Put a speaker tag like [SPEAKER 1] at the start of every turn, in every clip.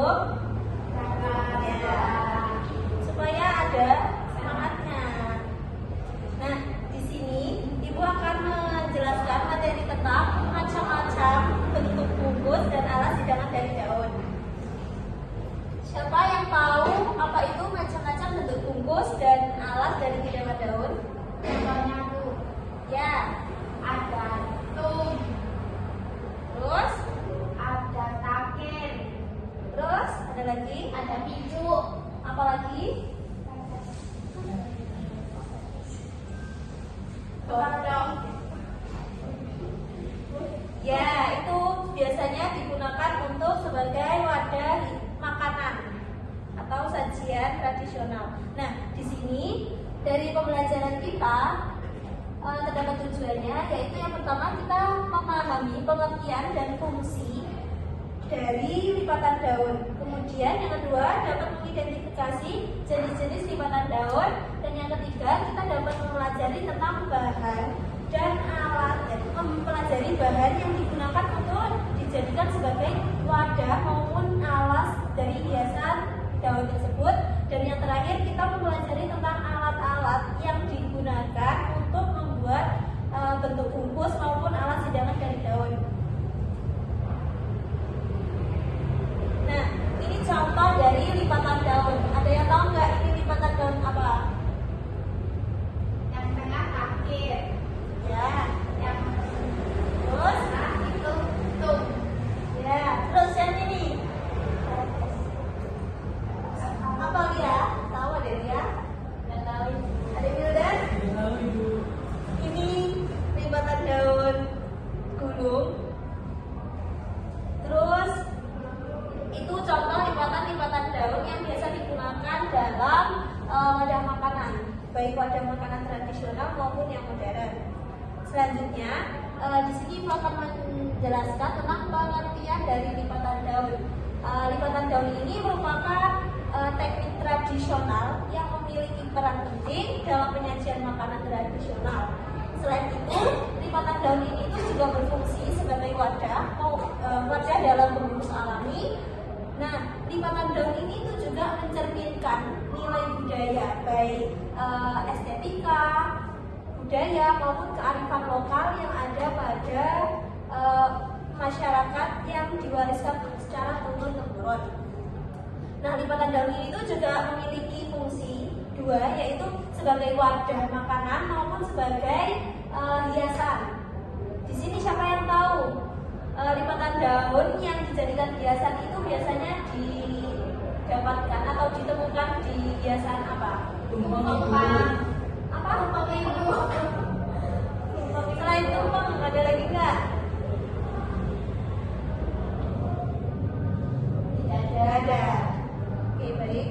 [SPEAKER 1] huruf ya, supaya ada semangatnya. Nah, di sini Ibu akan menjelaskan materi tentang macam-macam bentuk bungkus dan alas hidangan dari daun. Siapa yang tahu apa itu macam-macam bentuk bungkus dan alas dari hidangan daun?
[SPEAKER 2] Contohnya tuh
[SPEAKER 1] Ya,
[SPEAKER 2] ada tum,
[SPEAKER 1] terus
[SPEAKER 2] ada takir,
[SPEAKER 1] terus ada lagi,
[SPEAKER 2] ada picu,
[SPEAKER 1] apa lagi?
[SPEAKER 2] kodong.
[SPEAKER 1] Ya, itu biasanya digunakan untuk sebagai wadah makanan atau sajian tradisional. Nah, di sini dari pembelajaran kita terdapat tujuannya, yaitu yang pertama kita memahami pengertian dan fungsi dari lipatan daun. Kemudian yang kedua dapat mengidentifikasi jenis-jenis lipatan daun, dan yang ketiga kita dapat mempelajari tentang bahan dan alat, mempelajari bahan yang digunakan untuk dijadikan sebagai wadah maupun alas dari hiasan daun tersebut. Dan yang terakhir kita mempelajari tentang alat-alat yang digunakan untuk membuat bentuk bungkus maupun alas hidangan dari daun. Nah, ini contoh dari lipatan daun. Ada yang tahu nggak ini lipatan daun apa?
[SPEAKER 2] Yang tengah takir,
[SPEAKER 1] Ya,
[SPEAKER 2] yang
[SPEAKER 1] terus
[SPEAKER 2] tengah itu tum.
[SPEAKER 1] ya, terus yang ini apa ya? Tahu ada ya?
[SPEAKER 2] Nggak tahu.
[SPEAKER 1] Ada Wildan? Ini lipatan daun gunung. Terus itu contoh lipatan-lipatan daun yang biasa digunakan dalam wadah makanan, baik wadah makanan tradisional maupun yang modern. Selanjutnya, di sini Ibu akan menjelaskan tentang pengertian dari lipatan daun. Lipatan daun ini merupakan teknik tradisional yang memiliki peran penting dalam penyajian makanan tradisional. Selain itu, lipatan daun ini itu juga berfungsi sebagai wadah dalam pembungkus alami. Nah, lipatan daun ini itu juga mencerminkan nilai budaya, baik estetika, budaya maupun kearifan lokal yang ada pada masyarakat yang diwariskan secara turun-temurun. Nah, lipatan daun ini itu juga memiliki fungsi dua, yaitu sebagai wadah makanan maupun sebagai hiasan. Di sini siapa yang tahu lipatan daun yang dijadikan hiasan itu biasanya didapatkan atau ditemukan di hiasan apa?
[SPEAKER 2] Tumpeng.
[SPEAKER 1] Apa?
[SPEAKER 2] Tumpeng itu.
[SPEAKER 1] Selain tumpeng ada lagi nggak?
[SPEAKER 2] Tidak
[SPEAKER 1] Ada. Oke, baik.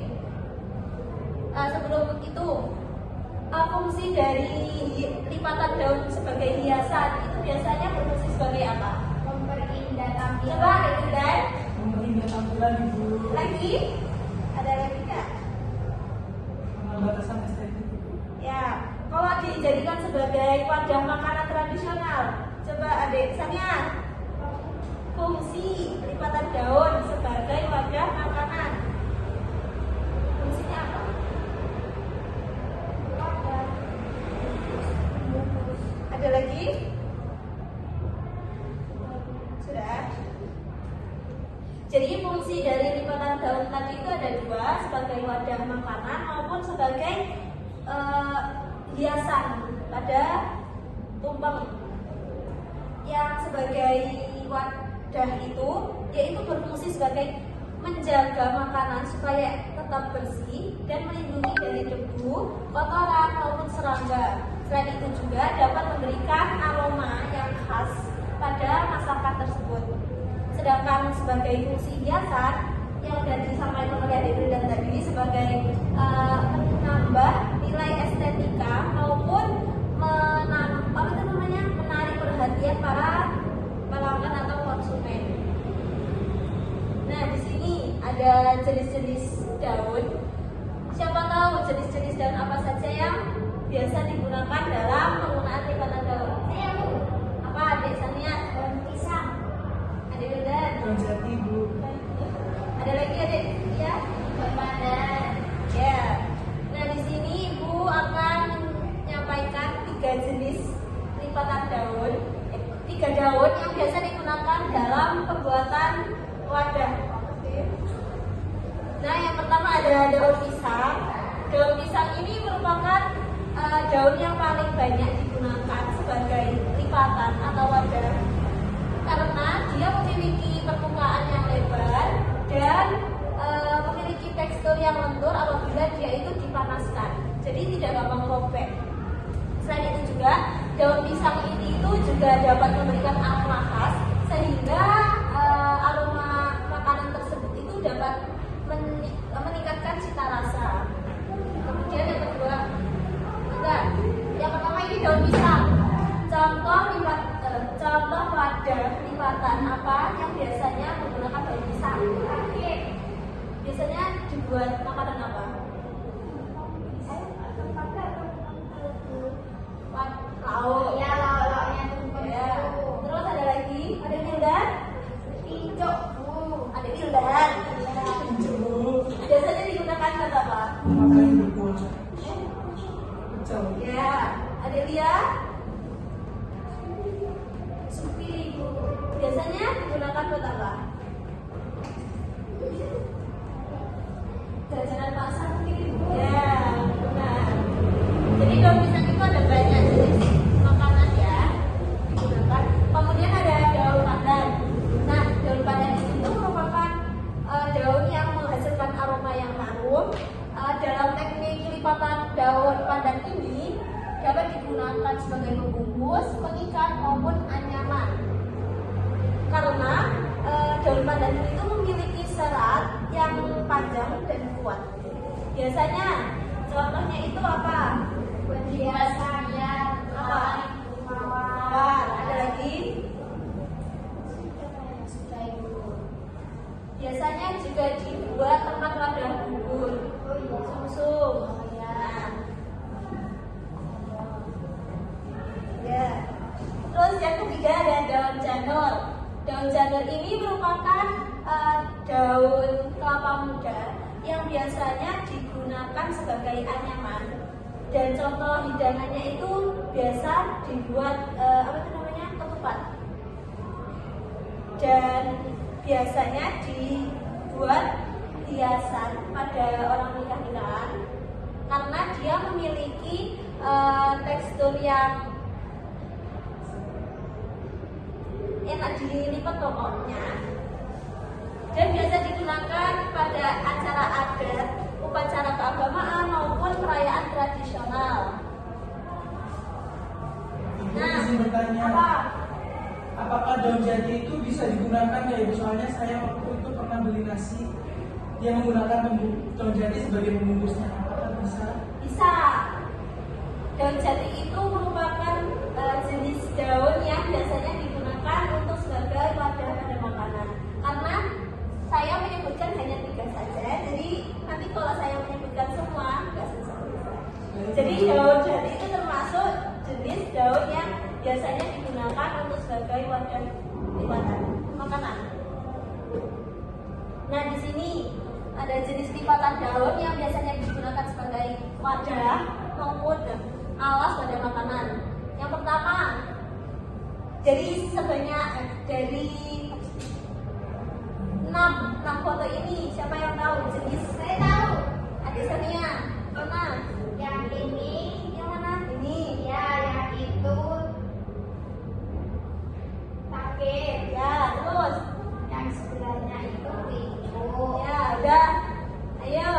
[SPEAKER 1] Sebelum itu, fungsi dari lipatan daun sebagai hiasan itu biasanya berfungsi sebagai apa?
[SPEAKER 2] Memperindah
[SPEAKER 1] Coba
[SPEAKER 2] tampilan.
[SPEAKER 1] ada dan
[SPEAKER 3] Memberikan tampilan Ibu,
[SPEAKER 1] lagi? Ada lagi nggak?
[SPEAKER 3] pembatasan estetik.
[SPEAKER 1] Ya, kalau dijadikan sebagai wadah makanan tradisional, coba adik Sania, fungsi lipatan daun sebagai wadah makanan, fungsinya apa? Ada lagi? Sudah. Jadi fungsi dari lipatan daun tadi itu ada dua, sebagai wadah makanan maupun sebagai hiasan pada tumpeng. Yang sebagai wadah itu, yaitu berfungsi sebagai menjaga makanan supaya tetap bersih dan melindungi dari debu, kotoran maupun serangga. Selain itu juga dapat memberikan aroma yang khas pada masakan tersebut. Sedangkan sebagai fungsi hiasan yang sudah disampaikan oleh Adik Wildan tadi sebagai menambah nilai estetika maupun menarik perhatian para pelanggan atau konsumen. Nah, di sini ada jenis-jenis daun. Siapa tahu jenis-jenis daun apa saja yang biasa digunakan dalam penggunaan lipatan daun?
[SPEAKER 2] Saya Bu.
[SPEAKER 1] Apa adik Sania?
[SPEAKER 2] Daun pisang.
[SPEAKER 1] Adik Wildan?
[SPEAKER 3] Daun jati Bu.
[SPEAKER 1] Ada lagi adik ya?
[SPEAKER 2] Berbadan.
[SPEAKER 1] Ya. Nah di sini ibu akan menyampaikan 3 jenis lipatan daun, 3 daun yang biasa digunakan dalam pembuatan wadah. Nah yang pertama ada daun pisang. Daun pisang ini merupakan daun yang paling banyak digunakan sebagai lipatan atau wadah karena dia memiliki permukaan yang lebar dan memiliki tekstur yang lentur apabila dia itu dipanaskan, jadi tidak gampang robek. Selain itu juga daun pisang ini itu juga dapat memberikan aroma khas sehingga aroma makanan tersebut itu dapat meningkatkan cita rasa. Kemudian yang kedua, yang pertama ini daun pisang. Contoh wadah lipatan apa yang biasanya menggunakan daun pisang? Biasanya dibuat makanan apa? Lauk.
[SPEAKER 2] Ya, lauk-lauknya
[SPEAKER 1] Ya. Terus ada lagi? Ada Wildan?
[SPEAKER 2] Pincuk, Bu.
[SPEAKER 1] Ada Wildan. Biasanya digunakan buat apa?
[SPEAKER 3] Makan berkuah. Pecel.
[SPEAKER 1] Ya. Ada Lia? Supi. Biasanya digunakan buat apa? Jajanan pasar mungkin ibu. Ya, benar. Jadi daun pisang itu ada banyak jenis makanan ya digunakan. Kemudian ada daun pandan. Nah, daun pandan itu merupakan daun yang menghasilkan aroma yang harum. Dalam teknik lipatan daun pandan ini dapat digunakan sebagai pembungkus, pengikat maupun anyaman. Karena daun pandan itu memiliki serat yang panjang dan kuat. Biasanya contohnya itu apa?
[SPEAKER 2] Biasanya
[SPEAKER 1] Apa? Mawar. Ada lagi? Biasanya juga dibuat tempat wadah bubur. Sumsum. Nah. Ya. Terus yang ketiga ada daun janur. Daun janur ini merupakan daun kelapa muda yang biasanya digunakan sebagai anyaman. Dan contoh hidangannya itu biasa dibuat ketupat. Dan biasanya dibuat hiasan pada orang nikah-nikahan karena dia memiliki tekstur yang enak dilipat pokoknya, dan biasa digunakan pada acara adat, upacara keagamaan maupun perayaan tradisional.
[SPEAKER 3] Ibu
[SPEAKER 1] Nah,
[SPEAKER 3] izin bertanya,
[SPEAKER 1] apa?
[SPEAKER 3] apakah daun jati itu bisa digunakan ya ibu? Soalnya saya waktu itu pernah beli nasi, dia menggunakan daun jati sebagai pembungkusnya. Apakah bisa?
[SPEAKER 1] Bisa. Daun jati itu merupakan jenis daun yang biasanya digunakan untuk sebagai wadah pada makanan. Karena saya menyebutkan hanya 3 saja, jadi nanti kalau saya menyebutkan semua nggak selesai. Jadi daun jati itu termasuk jenis daun yang biasanya digunakan untuk sebagai wadah lipatan makanan. Nah di sini ada jenis lipatan daun yang biasanya digunakan sebagai wadah maupun alas pada makanan. Yang pertama, dari sebanyak dari 6 foto ini siapa yang tahu jenis?
[SPEAKER 2] Saya tahu.
[SPEAKER 1] Adik Sania, mana?
[SPEAKER 2] Yang ini,
[SPEAKER 1] Yang mana? Ini.
[SPEAKER 2] ya, yang itu sakit.
[SPEAKER 1] Ya, terus.
[SPEAKER 2] Yang sebelahnya itu pincuk.
[SPEAKER 1] Ya, udah. Ayo.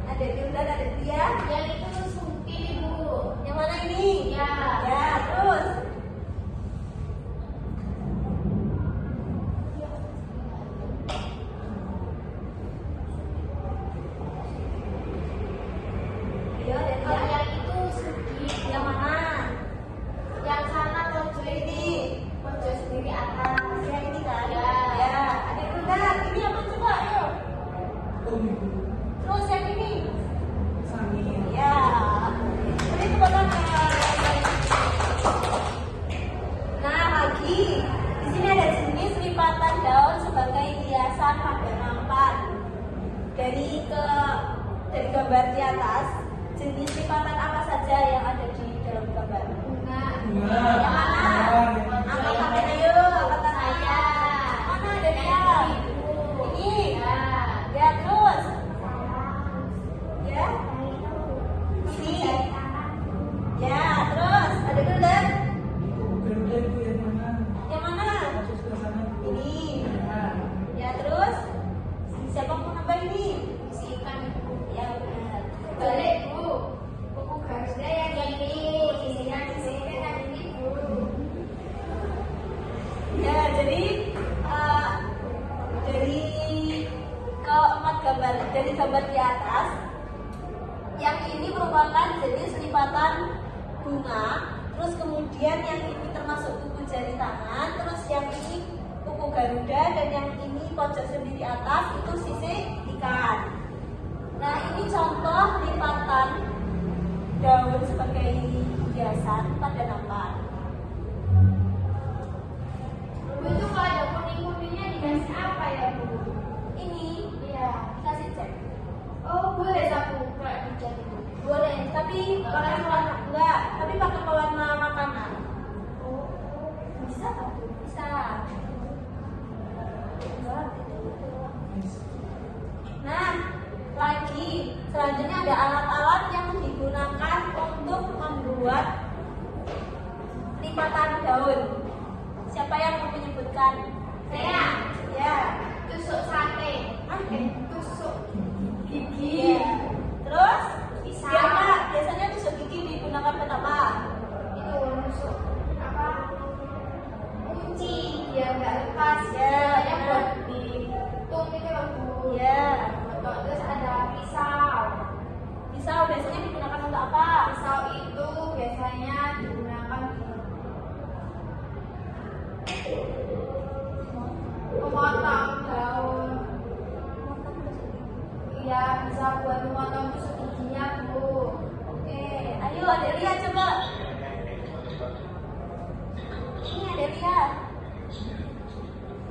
[SPEAKER 1] Ada Yunda, ada dia.
[SPEAKER 2] Yang itu suki, Bu.
[SPEAKER 1] Yang mana ini?
[SPEAKER 2] Ya.
[SPEAKER 1] Ya, terus. Ayo, ada dia.
[SPEAKER 2] Yang itu suki.
[SPEAKER 1] Yang mana?
[SPEAKER 2] Yang sana pojok ini. Pojok sendiri atas.
[SPEAKER 1] Ya, ini kan?
[SPEAKER 2] Ya.
[SPEAKER 1] Ya, ada Yunda. Ini apa coba? Ayo.
[SPEAKER 3] Oh ibu,
[SPEAKER 1] Terus yang ini.
[SPEAKER 3] Sami.
[SPEAKER 1] Ya, gambar di atas, jenis lipatan apa saja yang ada di dalam gambar?
[SPEAKER 2] Bunga.
[SPEAKER 3] Bunga.
[SPEAKER 1] Yang mana? Angkat tangan ayo, angkat tangan.
[SPEAKER 2] Saya.
[SPEAKER 1] Mana ada dia? Ini.
[SPEAKER 2] Ya.
[SPEAKER 1] Ya, terus. Ya. Ini. Ya, terus. Ada gulden.
[SPEAKER 3] Garuda itu yang mana?
[SPEAKER 1] Yang mana?
[SPEAKER 3] Masuk ke sana.
[SPEAKER 1] Ini.
[SPEAKER 3] Ya.
[SPEAKER 1] Ya, terus. Siapa mau nambah ini?
[SPEAKER 2] Si ikan itu.
[SPEAKER 1] Ya, benar.
[SPEAKER 2] Balik Bu. Buku Garuda yang ini. Isinya di sini kan ini Bu.
[SPEAKER 1] Ya, jadi dari keempat gambar, dari gambar di atas, yang ini merupakan jenis lipatan bunga, terus kemudian yang ini termasuk kuku jari tangan, terus yang ini kuku Garuda, dan yang ini pojok sendiri atas itu sisik ikan. Nah, ini contoh lipatan daun sebagai hiasan pada nampan.
[SPEAKER 2] Bu itu kalau ada kuning-kuningnya dikasih apa ya Bu?
[SPEAKER 1] Ini
[SPEAKER 2] Iya.
[SPEAKER 1] dikasih cek.
[SPEAKER 2] Oh boleh satu kayak dicat itu.
[SPEAKER 1] Boleh, tapi pakai warna enggak, tapi pakai pewarna makanan.
[SPEAKER 2] Oh bisa nggak Bu?
[SPEAKER 1] Bisa. Nah, lagi selanjutnya ada alat-alat yang digunakan untuk membuat lipatan daun. Siapa yang mau menyebutkan?
[SPEAKER 2] Saya.
[SPEAKER 1] Ya.
[SPEAKER 2] Tusuk sate.
[SPEAKER 1] Oke.
[SPEAKER 2] Tusuk
[SPEAKER 1] Iya.
[SPEAKER 2] gigi.
[SPEAKER 1] Terus?
[SPEAKER 2] Pisau.
[SPEAKER 1] Biasanya tusuk gigi digunakan buat apa?
[SPEAKER 2] Itu tusuk apa? Kunci biar nggak lepas.
[SPEAKER 1] Ya,
[SPEAKER 2] Biasanya
[SPEAKER 1] benar.
[SPEAKER 2] buat ditung itu loh Bu.
[SPEAKER 1] Ya.
[SPEAKER 2] Terus ada pisau.
[SPEAKER 1] Pisau biasanya digunakan untuk apa?
[SPEAKER 2] Pisau itu biasanya digunakan memotong daun. Iya, bisa buat memotong tusuk giginya Bu.
[SPEAKER 1] Oke, ayo Adelia coba. Ini Adelia.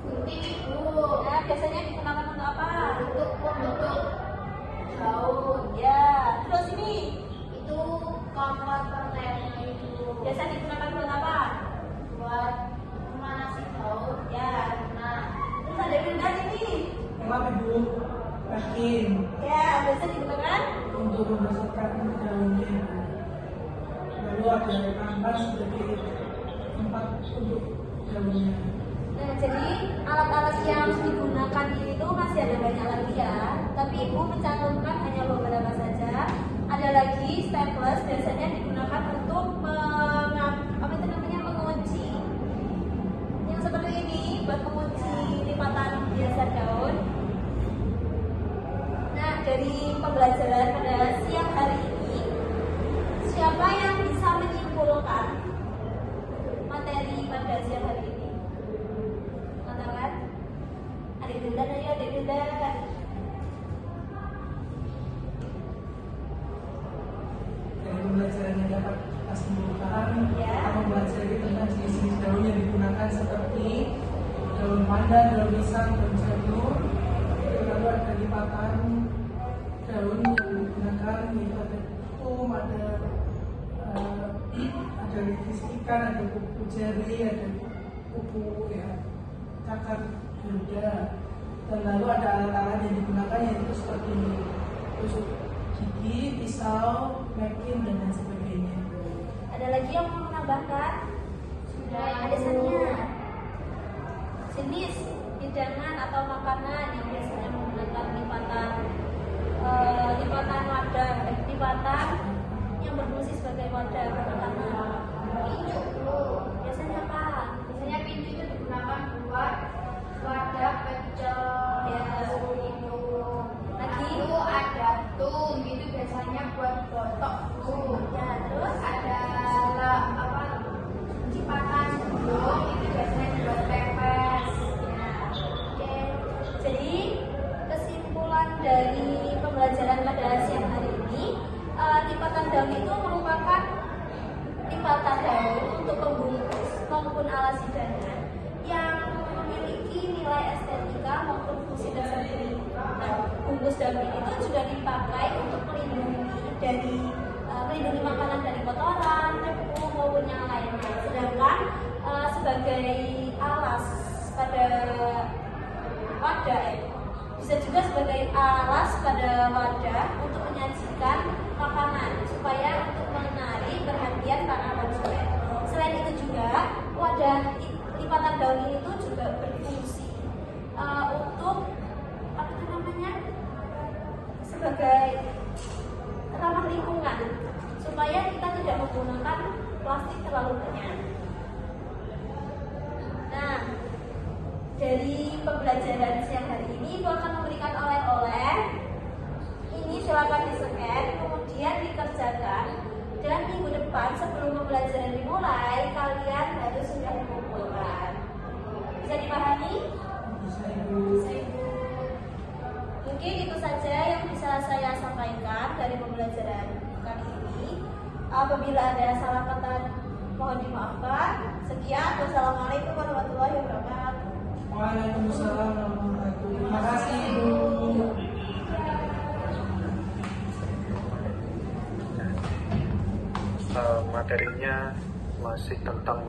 [SPEAKER 2] Gunting Bu.
[SPEAKER 1] Nah, biasanya digunakan untuk apa?
[SPEAKER 2] Untuk membentuk daun.
[SPEAKER 1] Ya, terus ini
[SPEAKER 2] Itu kompor pertama itu
[SPEAKER 1] biasa digunakan buat apa?
[SPEAKER 2] buat memanasi daun.
[SPEAKER 1] Ya.
[SPEAKER 2] Nah,
[SPEAKER 1] Terus ada pilihan ini.
[SPEAKER 3] Kenapa Ibu? Yakin
[SPEAKER 1] Ya, biasa digunakan.
[SPEAKER 3] untuk membesarkan daunnya. Lalu ada kampas sebagai tempat untuk daunnya.
[SPEAKER 1] Nah, jadi alat-alat yang digunakan itu masih ada banyak lagi ya. Tapi Ibu mencantumkan hanya beberapa saja. Ada lagi staples, biasanya digunakan untuk mengunci. Yang seperti ini buat mengunci lipatan hiasan daun. Nah, dari pembelajaran pada siang hari ini, siapa yang bisa menyimpulkan materi pada siang hari ini? Katakan, adik Dildan ayo, adik Dildan.
[SPEAKER 3] Dari pembelajaran yang dapat kita simpulkan,
[SPEAKER 1] Ya.
[SPEAKER 3] kita mempelajari tentang jenis-jenis daun yang digunakan seperti daun pandan, daun pisang, daun janur. Lalu ada lipatan daun yang digunakan, yaitu ada tum, ada lipis ikan, ada kuku jari, ada kuku ya cakar Garuda. Dan lalu ada alat-alat yang digunakan yaitu seperti tusuk gigi, pisau, mekin dan lain sebagainya.
[SPEAKER 1] Ada lagi yang mau menambahkan?
[SPEAKER 2] sudah
[SPEAKER 1] Ada Sania. Jenis hidangan atau makanan yang biasanya menggunakan lipatan wadah, lipatan yang berfungsi sebagai wadah makanan.
[SPEAKER 2] pincu Bu.
[SPEAKER 1] Biasanya apa?
[SPEAKER 2] Biasanya pincu itu digunakan buat wadah pecel.
[SPEAKER 1] Ya.
[SPEAKER 2] Itu.
[SPEAKER 1] Lagi?
[SPEAKER 2] Lalu ada tum, itu biasanya buat botok Bu.
[SPEAKER 1] Ya, terus
[SPEAKER 2] Ada apa? Cipakan sendok, itu biasanya buat pepes.
[SPEAKER 1] ya. Oke. Jadi kesimpulan dari pembelajaran pada siang hari ini, lipatan daun itu merupakan lipatan daun untuk pembungkus maupun alas hidangan yang memiliki nilai estetika maupun fungsi tersendiri. Nah, bungkus daun ini tuh juga dipakai untuk dari melindungi makanan dari kotoran, debu maupun yang lainnya. Sedangkan sebagai alas pada wadah, bisa juga sebagai alas pada wadah untuk menyajikan makanan supaya untuk menarik perhatian para konsumen. Selain itu juga wadah lipatan daun ini tuh juga berfungsi untuk apa itu namanya, sebagai ramah lingkungan supaya kita tidak menggunakan plastik terlalu banyak. Nah, dari pembelajaran siang hari ini Ibu akan memberikan oleh-oleh. Ini silakan di-scan, kemudian dikerjakan, dan minggu depan sebelum pembelajaran dimulai kalian harus sudah mengumpulkan. Bisa dipahami?
[SPEAKER 3] Bisa Ibu.
[SPEAKER 1] Bisa, Ibu. Mungkin itu saja yang bisa saya sampaikan dari pembelajaran kali ini. Apabila ada salah kata mohon dimaafkan. Sekian, wassalamualaikum warahmatullahi wabarakatuh.
[SPEAKER 3] Waalaikumsalam warahmatullahi wabarakatuh. Terima kasih Ibu.
[SPEAKER 4] Materinya masih tentang